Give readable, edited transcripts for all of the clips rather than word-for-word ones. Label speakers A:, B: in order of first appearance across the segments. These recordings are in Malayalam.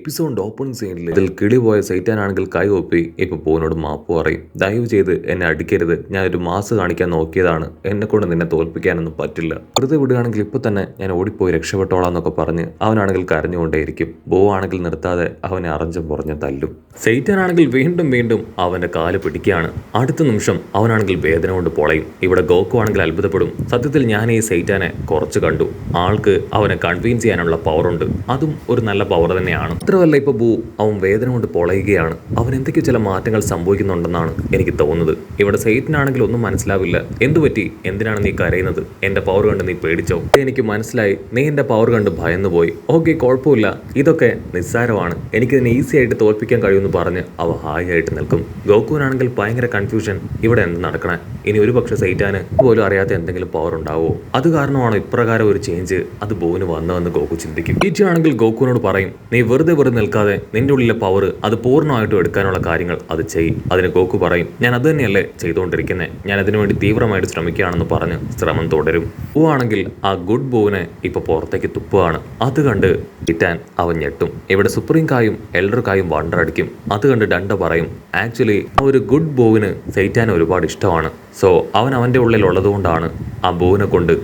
A: എപ്പിസോഡിന്റെ ഓപ്പണിംഗ് സീനിൽ ഇതിൽ കിളിപോയ സൈറ്റാനാണെങ്കിൽ കൈഒപ്പി ഇപ്പൊ ബോനോട് മാപ്പ് പറയും. ദയവ് ചെയ്ത് എന്നെ അടിക്കരുത്, ഞാനൊരു മാസ് കാണിക്കാൻ നോക്കിയതാണ്, എന്നെ കൊണ്ട് നിന്നെ തോൽപ്പിക്കാനൊന്നും പറ്റില്ല, വെറുതെ വിടുകയാണെങ്കിൽ ഇപ്പൊ തന്നെ ഞാൻ ഓടിപ്പോയി രക്ഷപ്പെട്ടോളാന്നൊക്കെ പറഞ്ഞ് അവനാണെങ്കിൽ കരഞ്ഞുകൊണ്ടേയിരിക്കും. ബോ ആണെങ്കിൽ നിർത്താതെ അവനെ അറിഞ്ഞും പുറഞ്ഞും തല്ലും. സൈറ്റാനാണെങ്കിൽ വീണ്ടും വീണ്ടും അവന്റെ കാല് പിടിക്കുകയാണ്. അടുത്ത നിമിഷം അവനാണെങ്കിൽ വേദന കൊണ്ട് പൊളയും. ഇവിടെ ഗോക്കു ആണെങ്കിൽ അത്ഭുതപ്പെടും. സത്യത്തിൽ ഞാൻ ഈ സൈറ്റാനെ കുറച്ച് കണ്ടു, ആൾക്ക് അവനെ കൺവിൻസ് ചെയ്യാനുള്ള പവറുണ്ട്, അതും ഒരു നല്ല പവർ തന്നെയാണ്. മാത്രമല്ല ഇപ്പൊ ബൂ അവൻ വേദന കൊണ്ട് പൊളയുകയാണ്. അവൻ എന്തൊക്കെയോ ചില മാറ്റങ്ങൾ സംഭവിക്കുന്നുണ്ടെന്നാണ് എനിക്ക് തോന്നുന്നത്. ഇവിടെ സൈറ്റിനാണെങ്കിൽ ഒന്നും മനസ്സിലാവില്ല. എന്തുപറ്റി, എന്തിനാണ് നീ കരയുന്നത്, എന്റെ പവർ കണ്ട് നീ പേടിച്ചോ? എനിക്ക് മനസ്സിലായി, നീ എന്റെ പവർ കണ്ട് ഭയന്നു പോയി. ഓക്കെ, കുഴപ്പമില്ല, ഇതൊക്കെ നിസ്സാരമാണ്, എനിക്കിതിനെ ഈസി ആയിട്ട് തോൽപ്പിക്കാൻ കഴിയുമെന്ന് പറഞ്ഞ് അവ ഹായ് ആയിട്ട് നിൽക്കും. ഗോകുവിനാണെങ്കിൽ ഭയങ്കര കൺഫ്യൂഷൻ, ഇവിടെ എന്ത് നടക്കണേ, ഇനി ഒരു പക്ഷെ സൈറ്റാന് പോലും അറിയാത്ത എന്തെങ്കിലും പവർ ഉണ്ടാവുമോ, അത് കാരണമാണോ ഇപ്രകാരം ഒരു ചേഞ്ച് അത് ബോന് വന്നതെന്ന് ഗോകു ചിന്തിക്കും. ഈറ്റി ആണെങ്കിൽ ഗോകുവിനോട് പറയും, നീ വെറുതെ നിൽക്കാതെ നിന്റെ ഉള്ളിലെ പവർ അത് പൂർണ്ണമായിട്ടും എടുക്കാനുള്ള കാര്യങ്ങൾ അത് ചെയ്യും. അതിന് ഗോകു പറയും, ഞാൻ അത് തന്നെയല്ലേ ചെയ്തുകൊണ്ടിരിക്കുന്നത്, ഞാൻ അതിനുവേണ്ടി തീവ്രമായിട്ട് ശ്രമിക്കുകയാണെന്ന് പറഞ്ഞ് ശ്രമം തുടരും. ബോ ആണെങ്കിൽ ആ ഗുഡ് ബോവിനെ ഇപ്പൊ പുറത്തേക്ക് തുപ്പുകയാണ്. അത് കണ്ട് ടിറ്റാൻ അവൻ ഞെട്ടും. ഇവിടെ സുപ്രീം കായും എൽഡർ കായും വണ്ടറടിക്കും. അത് കണ്ട് ഡണ്ട പറയും, ആക്ച്വലി ആ ഒരു ഗുഡ് ബോവിന് സൈറ്റാനെ ഒരുപാട് ഇഷ്ടമാണ്. സോ അവൻ അവന്റെ ഉള്ളിൽ ഉള്ളതുകൊണ്ടാണ് ആ ബോവിനെ കൊണ്ട്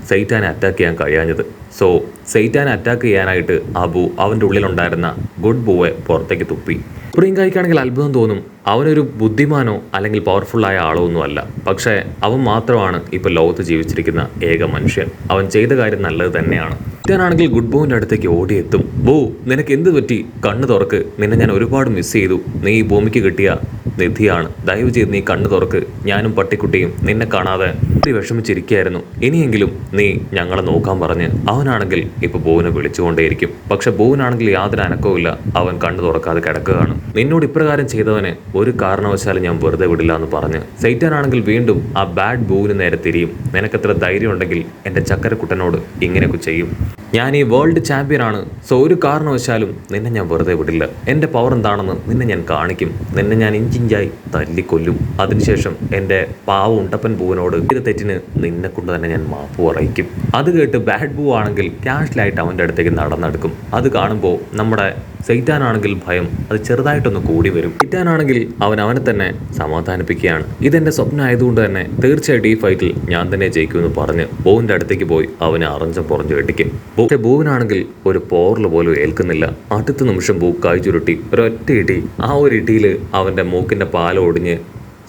A: സൈറ്റാനെ അറ്റാക്ക് ചെയ്യാൻ കഴിയാഞ്ഞത്. സോ സൈറ്റാനെ അറ്റാക്ക് ചെയ്യാനായിട്ട് അബു അവൻ്റെ ഉള്ളിലുണ്ടായിരുന്ന ഗുഡ് ബോയെ പുറത്തേക്ക് തുപ്പി. സുപ്രീംകായ്ക്കാണെങ്കിൽ അത്ഭുതം തോന്നും. അവനൊരു ബുദ്ധിമാനോ അല്ലെങ്കിൽ പവർഫുള്ളായ ആളോ ഒന്നുമല്ല, പക്ഷേ അവൻ മാത്രമാണ് ഇപ്പൊ ലോകത്ത് ജീവിച്ചിരിക്കുന്ന ഏക മനുഷ്യൻ. അവൻ ചെയ്ത കാര്യം നല്ലത് തന്നെയാണ്. ാണെങ്കിൽ ഗുഡ് ബോവിന്റെ അടുത്തേക്ക് ഓടിയെത്തും. ബോ, നിനക്ക് എന്ത് പറ്റി, കണ്ണ് തുറക്ക്, നിന്നെ ഞാൻ ഒരുപാട് മിസ് ചെയ്തു, നീ ഈ ഭൂമിക്ക് കിട്ടിയ നിധിയാണ്, ദയവ് ചെയ്ത് നീ കണ്ണു തുറക്ക്, ഞാനും പട്ടിക്കുട്ടിയും നിന്നെ കാണാതെ വിഷമിച്ചിരിക്കുകയായിരുന്നു, ഇനിയെങ്കിലും നീ ഞങ്ങളെ നോക്കാൻ പറഞ്ഞ് അവനാണെങ്കിൽ ഇപ്പൊ ബോവിനെ വിളിച്ചുകൊണ്ടേയിരിക്കും. പക്ഷെ ബോവിനാണെങ്കിൽ യാതൊരു അനക്കവുമില്ല, അവൻ കണ്ണു തുറക്കാതെ കിടക്കുകയാണ്. നിന്നോട് ഇപ്രകാരം ചെയ്തവനെ ഒരു കാരണവശാലും ഞാൻ വെറുതെ വിടില്ല എന്ന് പറഞ്ഞ് സൈറ്റാനാണെങ്കിൽ വീണ്ടും ആ ബാഡ് ബോവിന് നേരെ തിരിയും. നിനക്കെത്ര ധൈര്യം ഉണ്ടെങ്കിൽ എന്റെ ചക്കരക്കുട്ടനോട് ഇങ്ങനെയൊക്കെ ചെയ്യും, ഞാൻ ഈ വേൾഡ് ചാമ്പ്യൻ ആണ്, സോ ഒരു കാരണവശാലും നിന്നെ ഞാൻ വെറുതെ വിടില്ല, എൻ്റെ പവർ എന്താണെന്ന് നിന്നെ ഞാൻ കാണിക്കും, നിന്നെ ഞാൻ ഇഞ്ചിഞ്ചായി തല്ലിക്കൊല്ലും, അതിനുശേഷം എൻ്റെ പാവ ഉണ്ടപ്പൻ പൂവിനോട് ഇത് തെറ്റിന് നിന്നെ കൊണ്ട് തന്നെ ഞാൻ മാപ്പ് പറയിക്കും. അത് കേട്ട് ബാഡ് ബൂ ആണെങ്കിൽ ക്യാഷ്ലായിട്ട് അവൻ്റെ അടുത്തേക്ക് നടന്നെടുക്കും. അത് കാണുമ്പോൾ നമ്മുടെ സൈറ്റാനാണെങ്കിൽ ഭയം അത് ചെറുതായിട്ടൊന്ന് കൂടി വരും. സൈറ്റാനാണെങ്കിൽ അവനെ തന്നെ സമാധാനിപ്പിക്കുകയാണ്. ഇതെന്റെ സ്വപ്നം ആയതുകൊണ്ട് തന്നെ തീർച്ചയായിട്ടും ഈ ഫൈറ്റിൽ ഞാൻ തന്നെ ജയിക്കുമെന്ന് പറഞ്ഞ് ബോവിന്റെ അടുത്തേക്ക് പോയി അവനെ അറിഞ്ഞും പുറഞ്ഞു വെട്ടിക്കും. പക്ഷെ ബോവിനാണെങ്കിൽ ഒരു പോറൽ പോലും ഏൽക്കുന്നില്ല. അടുത്ത നിമിഷം ബോ കൈ ചുരുട്ടി ഒരൊറ്റ ഇടി. ആ ഒരു ഇടിയിൽ അവന്റെ മൂക്കിന്റെ പാല ഒടിഞ്ഞ്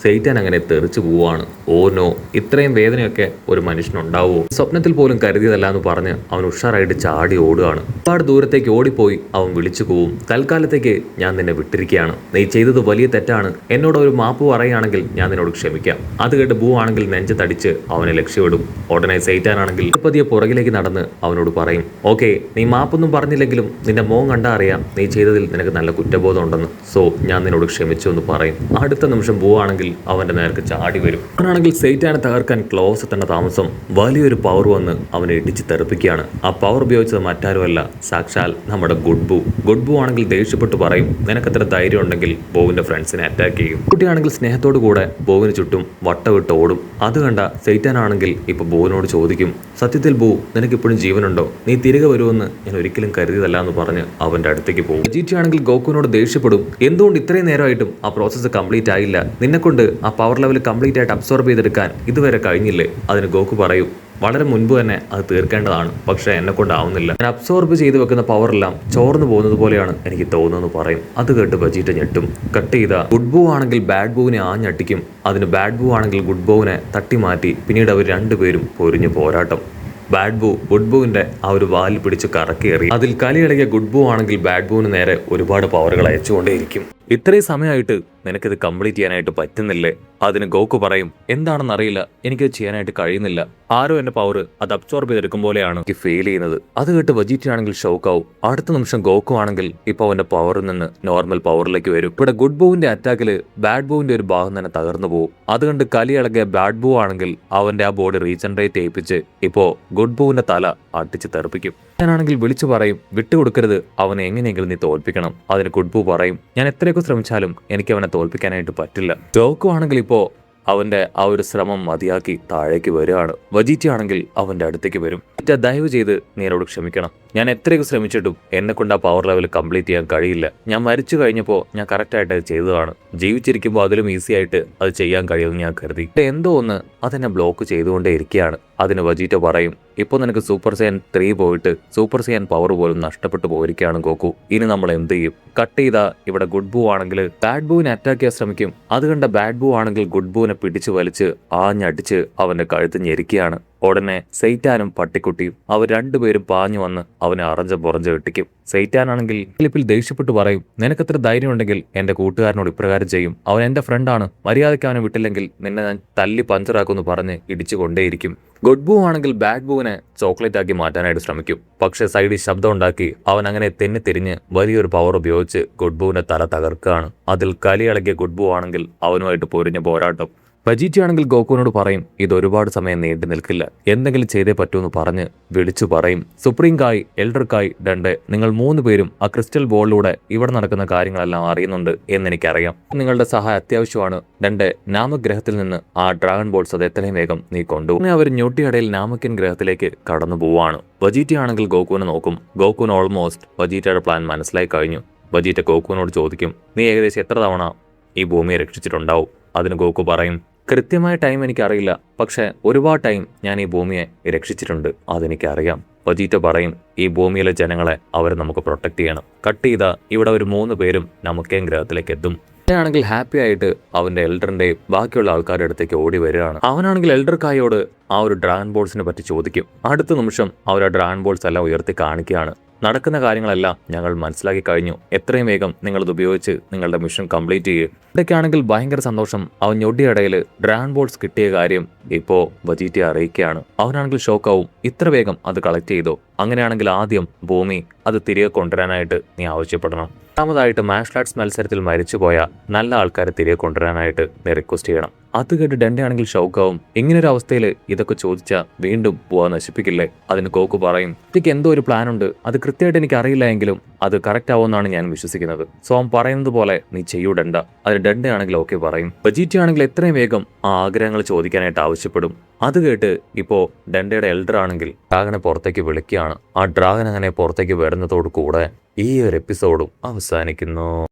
A: സൈറ്റാൻ അങ്ങനെ തെറിച്ചു പോവാണ്. ഓ നോ, ഇത്രയും വേദനയൊക്കെ ഒരു മനുഷ്യനുണ്ടാവുമോ, സ്വപ്നത്തിൽ പോലും കരുതിയതല്ല എന്ന് പറഞ്ഞ് അവൻ ഉഷാറായിട്ട് ചാടി ഓടുകയാണ്. ഒരുപാട് ദൂരത്തേക്ക് ഓടിപ്പോയി അവൻ വിളിച്ചു പോവും, തൽക്കാലത്തേക്ക് ഞാൻ നിന്നെ വിട്ടിരിക്കുകയാണ്, നീ ചെയ്തത് വലിയ തെറ്റാണ്, എന്നോട് ഒരു മാപ്പ് പറയുകയാണെങ്കിൽ ഞാൻ നിന്നോട് ക്ഷമിക്കാം. അത് കേട്ട് ബൂ ആണെങ്കിൽ നെഞ്ചത്തടിച്ച് അവനെ ലക്ഷ്യമിടും. ഉടനെ സൈറ്റാനാണെങ്കിൽ പതിയെ പുറകിലേക്ക് നടന്ന് അവനോട് പറയും, ഓക്കെ, നീ മാപ്പൊന്നും പറഞ്ഞില്ലെങ്കിലും നിന്റെ മോൻ കണ്ടാ അറിയാം നീ ചെയ്തതിൽ നിനക്ക് നല്ല കുറ്റബോധം ഉണ്ടെന്ന്, സോ ഞാൻ നിന്നോട് ക്ഷമിച്ചു എന്ന് പറയും. അടുത്ത നിമിഷം ബൂ ആണെങ്കിൽ അവന്റെ നേർക്ക് ചാടി വരും. അവനാണെങ്കിൽ സൈറ്റാനെ തകർക്കാൻ ക്ലോസ് എത്തേണ്ട താമസം വലിയൊരു പവർ വന്ന് അവനെ ഇടിച്ച് തെറിപ്പിക്കുകയാണ്. ആ പവർ ഉപയോഗിച്ചത് മറ്റാരുമല്ല, സാക്ഷാൽ നമ്മുടെ ഗുഡ് ബൂ. ഗുഡ് ബൂ ആണെങ്കിൽ ദേഷ്യപ്പെട്ട് പറയും, നിനക്കത്ര ധൈര്യം ഉണ്ടെങ്കിൽ ബോവിന്റെ ഫ്രണ്ട്സിനെ അറ്റാക്ക് ചെയ്യും. കുട്ടിയാണെങ്കിൽ സ്നേഹത്തോടു കൂടെ ബോവിന് ചുറ്റും വട്ടവിട്ട് ഓടും. അത് കണ്ട സൈറ്റാനാണെങ്കിൽ ഇപ്പൊ ബോവിനോട് ചോദിക്കും, സത്യത്തിൽ ബൂ നിനക്ക് ഇപ്പോഴും ജീവനുണ്ടോ, നീ തിരികെ വരുമെന്ന് ഞാൻ ഒരിക്കലും കരുതിയതല്ല എന്ന് പറഞ്ഞ് അവന്റെ അടുത്തേക്ക് പോകും. ജിറ്റി ആണെങ്കിൽ ഗോകുവിനോട് ദേഷ്യപ്പെടും, എന്തുകൊണ്ട് ഇത്രയും നേരമായിട്ടും ആ പ്രോസസ്സ് കംപ്ലീറ്റ് ആയില്ല, നിന്നെക്കൊണ്ട് ആ പവർ ലെവൽ കംപ്ലീറ്റ് ആയിട്ട് അബ്സോർബ് ചെയ്തെടുക്കാൻ ഇതുവരെ കഴിഞ്ഞില്ലേ? അതിന് ഗോകു പറയും, വളരെ മുൻപ് തന്നെ അത് തീർക്കേണ്ടതാണ്, പക്ഷെ എന്നെ കൊണ്ടാവുന്നില്ല, ഞാൻ അബ്സോർബ് ചെയ്ത് വെക്കുന്ന പവറെല്ലാം ചോർന്നു പോകുന്നത് പോലെയാണ് എനിക്ക് തോന്നുന്നത് പറയും. അത് കേട്ട് ബജീറ്റ ഞെട്ടും. കട്ട് ചെയ്ത ഗുഡ് ബോ ആണെങ്കിൽ ബാഡ് ബോവിനെ ആഞ്ഞടിക്കും. അതിന് ബാഡ് ബോ ആണെങ്കിൽ ഗുഡ് ബോവിനെ തട്ടി മാറ്റി പിന്നീട് അവർ രണ്ടുപേരും പൊരിഞ്ഞു പോരാട്ടം. ബാഡ് ബൂ ഗുഡ് ബൂവിന്റെ ആ ഒരു വാലിൽ പിടിച്ച് കറക്കേറി. അതിൽ കലിയിളകിയ ഗുഡ് ബൂ ആണെങ്കിൽ ബാഡ് ബൂവിന് നേരെ ഒരുപാട് പവറുകൾ അയച്ചുകൊണ്ടേയിരിക്കും. ഇത്രയും സമയമായിട്ട് നിനക്കിത് കംപ്ലീറ്റ് ചെയ്യാനായിട്ട് പറ്റുന്നില്ലേ? അതിന് ഗോകു പറയും, എന്താണെന്ന് അറിയില്ല, എനിക്കത് ചെയ്യാനായിട്ട് കഴിയുന്നില്ല, ആരോ എന്റെ പവർ അത് അബ്സോർബ് ചെയ്തെടുക്കും പോലെയാണ് എനിക്ക് ഫീൽ ചെയ്യുന്നത്. അത് കേട്ട് വജീറ്റ ആണെങ്കിൽ ഷോക്കാവും. അടുത്ത നിമിഷം ഗോകു ആണെങ്കിൽ ഇപ്പൊ അവന്റെ പവറിൽ നിന്ന് നോർമൽ പവറിലേക്ക് വരും. ഇവിടെ ഗുഡ് ബൂവിന്റെ അറ്റാക്കില് ബാഡ് ബൂവിന്റെ ഒരു ഭാഗം തന്നെ തകർന്നു പോകും. അതുകൊണ്ട് കലിയിളകിയ ബാഡ് ബൂ ആണെങ്കിൽ അവന്റെ ആ ബോഡി റീജനറേറ്റ് ചെയ്യിപ്പിച്ച് ഇപ്പോ ഗുഡ് ബൂവിന്റെ തല അടിച്ച് തെറിപ്പിക്കും. ഞാനാണെങ്കിൽ വിളിച്ചു പറയും, വിട്ടുകൊടുക്കരുത്, അവനെ എങ്ങനെയെങ്കിലും നീ തോൽപ്പിക്കണം. അതിന് ഗുഡ് ബൂ പറയും, ഞാൻ എത്രയൊക്കെ ശ്രമിച്ചാലും എനിക്ക് അവനെ തോൽപ്പിക്കാനായിട്ട് പറ്റില്ല. ഗോകു ആണെങ്കിൽ ഇപ്പോ അവന്റെ ആ ഒരു ശ്രമം മതിയാക്കി താഴേക്ക് വരികയാണ്. വജീറ്റ ആണെങ്കിൽ അവന്റെ അടുത്തേക്ക് വരും. ദയവ് ചെയ്ത് നീ എന്നോട് ക്ഷമിക്കണം. ഞാൻ എത്രയൊക്കെ ശ്രമിച്ചിട്ടും എന്നെ കൊണ്ട് ആ പവർ ലെവൽ കംപ്ലീറ്റ് ചെയ്യാൻ കഴിയില്ല. ഞാൻ മരിച്ചു കഴിഞ്ഞപ്പോൾ ഞാൻ കറക്റ്റായിട്ട് അത് ചെയ്തതാണ്. ജീവിച്ചിരിക്കുമ്പോൾ അതിലും ഈസി ആയിട്ട് അത് ചെയ്യാൻ കഴിയുമെന്ന് ഞാൻ കരുതി. എന്തോ ഒന്ന് അതെന്നെ ബ്ലോക്ക് ചെയ്തുകൊണ്ടേ ഇരിക്കുകയാണ്. അതിന് വജീറ്റ പറയും, ഇപ്പോൾ നിനക്ക് സൂപ്പർ സൈൻ 3 പോയിട്ട് സൂപ്പർ സൈൻ പവർ പോലും നഷ്ടപ്പെട്ടു പോയിരിക്കുകയാണ് ഗോക്കു. ഇനി നമ്മൾ എന്ത് ചെയ്യും? കട്ട് ചെയ്താ ഇവിടെ ഗുഡ് ബൂ ആണെങ്കിൽ ബാഡ് ബൂവിനെ അറ്റാക്ക് ചെയ്യാൻ ശ്രമിക്കും. അത് കണ്ട ബാഡ് ബൂ ആണെങ്കിൽ ഗുഡ് ബൂവിനെ പിടിച്ചു വലിച്ച് ആഞ്ഞടിച്ച് അവന്റെ കഴുത്ത് ഞെരിക്കുകയാണ്. ഉടനെ സെയ്റ്റാനും പട്ടിക്കുട്ടിയും അവർ രണ്ടുപേരും പാഞ്ഞു വന്ന് അവനെ അറഞ്ച വെട്ടിക്കും. സെയ്റ്റാനാണെങ്കിൽ ക്ലിപ്പിൽ ദേഷ്യപ്പെട്ട് പറയും, നിനക്കത്ര ധൈര്യം ഉണ്ടെങ്കിൽ എന്റെ കൂട്ടുകാരനോട് ഇപ്രകാരം ചെയ്യും. അവൻ എന്റെ ഫ്രണ്ടാണ്, മര്യാദയ്ക്ക് അവനെ വിട്ടില്ലെങ്കിൽ നിന്നെ ഞാൻ തല്ലി പഞ്ചറാക്കുമെന്ന് പറഞ്ഞ് ഇടിച്ചു കൊണ്ടേയിരിക്കും. ഗുഡ് ബൂ ആണെങ്കിൽ ബാഡ് ബൂവിനെ ചോക്ലേറ്റ് ആക്കി മാറ്റാനായിട്ട് ശ്രമിക്കും. പക്ഷെ സൈഡിൽ ശബ്ദം ഉണ്ടാക്കി അവൻ അങ്ങനെ തിരിഞ്ഞ് വലിയൊരു പവർ ഉപയോഗിച്ച് ഗുഡ് ബൂവിന്റെ തല തകർക്കുകയാണ്. അതിൽ കലിയിളകിയ ഗുഡ് ബൂ ആണെങ്കിൽ അവനുമായിട്ട് പൊരിഞ്ഞ പോരാട്ടം. വജീറ്റ ആണെങ്കിൽ ഗോകുവിനോട് പറയും, ഇത് ഒരുപാട് സമയം നീണ്ടു നിൽക്കില്ല, എന്തെങ്കിലും ചെയ്തേ പറ്റൂന്ന് പറഞ്ഞ് വിളിച്ചു പറയും. സുപ്രീം കായ്, എൽഡർ കായ്, ഡണ്ടെ, നിങ്ങൾ 3 പേരും ആ ക്രിസ്റ്റൽ ബോളിലൂടെ ഇവിടെ നടക്കുന്ന കാര്യങ്ങളെല്ലാം അറിയുന്നുണ്ട് എന്നെനിക്കറിയാം. നിങ്ങളുടെ സഹായം അത്യാവശ്യമാണ്. ഡണ്ടെ, നാമഗ്രഹത്തിൽ നിന്ന് ആ ഡ്രാഗൺ ബോൾസ് അത് എത്രയും വേഗം നീ കൊണ്ടുപോകും. അവർ ഞൊട്ടിയടയിൽ നാമക്കൻ ഗ്രഹത്തിലേക്ക് കടന്നു പോവാണ്. വജീറ്റ ആണെങ്കിൽ ഗോകുവിനെ നോക്കും. ഗോകുവിന് ഓൾമോസ്റ്റ് വജീറ്റയുടെ പ്ലാൻ മനസ്സിലായി കഴിഞ്ഞു. വജീറ്റ ഗോകുവിനോട് ചോദിക്കും, നീ ഏകദേശം എത്ര തവണ ഈ ഭൂമിയെ രക്ഷിച്ചിട്ടുണ്ടാവും? അതിന് ഗോകു പറയും, കൃത്യമായ ടൈം എനിക്കറിയില്ല, പക്ഷെ ഒരുപാട് ടൈം ഞാൻ ഈ ഭൂമിയെ രക്ഷിച്ചിട്ടുണ്ട്, അതെനിക്കറിയാം. വജീറ്റ പറയും, ഈ ഭൂമിയിലെ ജനങ്ങളെ അവരെ നമുക്ക് പ്രൊട്ടക്ട് ചെയ്യണം. കട്ട് ചെയ്താൽ ഇവിടെ ഒരു 3 പേരും നമുക്കേ ഗ്രഹത്തിലേക്ക് എത്തും. ആണെങ്കിൽ ഹാപ്പി ആയിട്ട് അവന്റെ എൽഡറിന്റെയും ബാക്കിയുള്ള ആൾക്കാരുടെ അടുത്തേക്ക് ഓടി വരികയാണ്. അവനാണെങ്കിൽ എൽഡർ കായോട് ആ ഒരു ഡ്രാഗൺ ബോൾസിനെ പറ്റി ചോദിക്കും. അടുത്ത നിമിഷം അവർ ആ ഡ്രാഗൺ ബോൾസ് എല്ലാം ഉയർത്തി കാണിക്കുകയാണ്. നടക്കുന്ന കാര്യങ്ങളെല്ലാം ഞങ്ങൾ മനസ്സിലാക്കി കഴിഞ്ഞു, എത്രയും വേഗം നിങ്ങളത് ഉപയോഗിച്ച് നിങ്ങളുടെ മിഷൻ കംപ്ലീറ്റ് ചെയ്യുക. ഇതൊക്കെയാണെങ്കിൽ ഭയങ്കര സന്തോഷം. അവൻ ഞൊടിയിടയിൽ ഡ്രാഗൺ ബോൾസ് കിട്ടിയ കാര്യം ഇപ്പോൾ വജീറ്റയെ അറിയിക്കുകയാണ്. അവനാണെങ്കിൽ ഷോക്കാവും, ഇത്ര വേഗം അത് കളക്ട് ചെയ്തോ? അങ്ങനെയാണെങ്കിൽ ആദ്യം ഭൂമി അത് തിരികെ കൊണ്ടുവരാനായിട്ട് നീ ആവശ്യപ്പെടണം. രണ്ടാമതായിട്ട് മാർഷൽ ആർട്സ് മത്സരത്തിൽ മരിച്ചുപോയ നല്ല ആൾക്കാരെ തിരികെ കൊണ്ടുവരാനായിട്ട് നീ റിക്വസ്റ്റ് ചെയ്യണം. അത് കേട്ട് ഡണ്ടെ ആണെങ്കിൽ ഷൗക്കാവും. ഇങ്ങനൊരു അവസ്ഥയിൽ ഇതൊക്കെ ചോദിച്ചാൽ വീണ്ടും പോവാൻ നശിപ്പിക്കില്ലേ? അതിന് കോക്കു പറയും, എനിക്ക് എന്തോ ഒരു പ്ലാൻ ഉണ്ട്, അത് കൃത്യമായിട്ട് എനിക്ക് അറിയില്ല എങ്കിലും അത് കറക്റ്റ് ആവുമെന്നാണ് ഞാൻ വിശ്വസിക്കുന്നത്. സോ അവൻ പറയുന്നത് പോലെ നീ ചെയ്യൂ ഡണ്ട. അതിന് ഡണ്ടെ ആണെങ്കിൽ ഓക്കെ പറയും. വജീറ്റ ആണെങ്കിൽ എത്രയും വേഗം ആ ആഗ്രഹങ്ങൾ ചോദിക്കാനായിട്ട് ആവശ്യപ്പെടും. അത് കേട്ട് ഇപ്പോ ഡണ്ടയുടെ എൽഡർ ആണെങ്കിൽ ഡ്രാഗനെ പുറത്തേക്ക് വിളിക്കുകയാണ്. ആ ഡ്രാഗൻ അങ്ങനെ പുറത്തേക്ക് വരുന്നതോടു കൂടെ ഈ ഒരു എപ്പിസോഡും അവസാനിക്കുന്നു.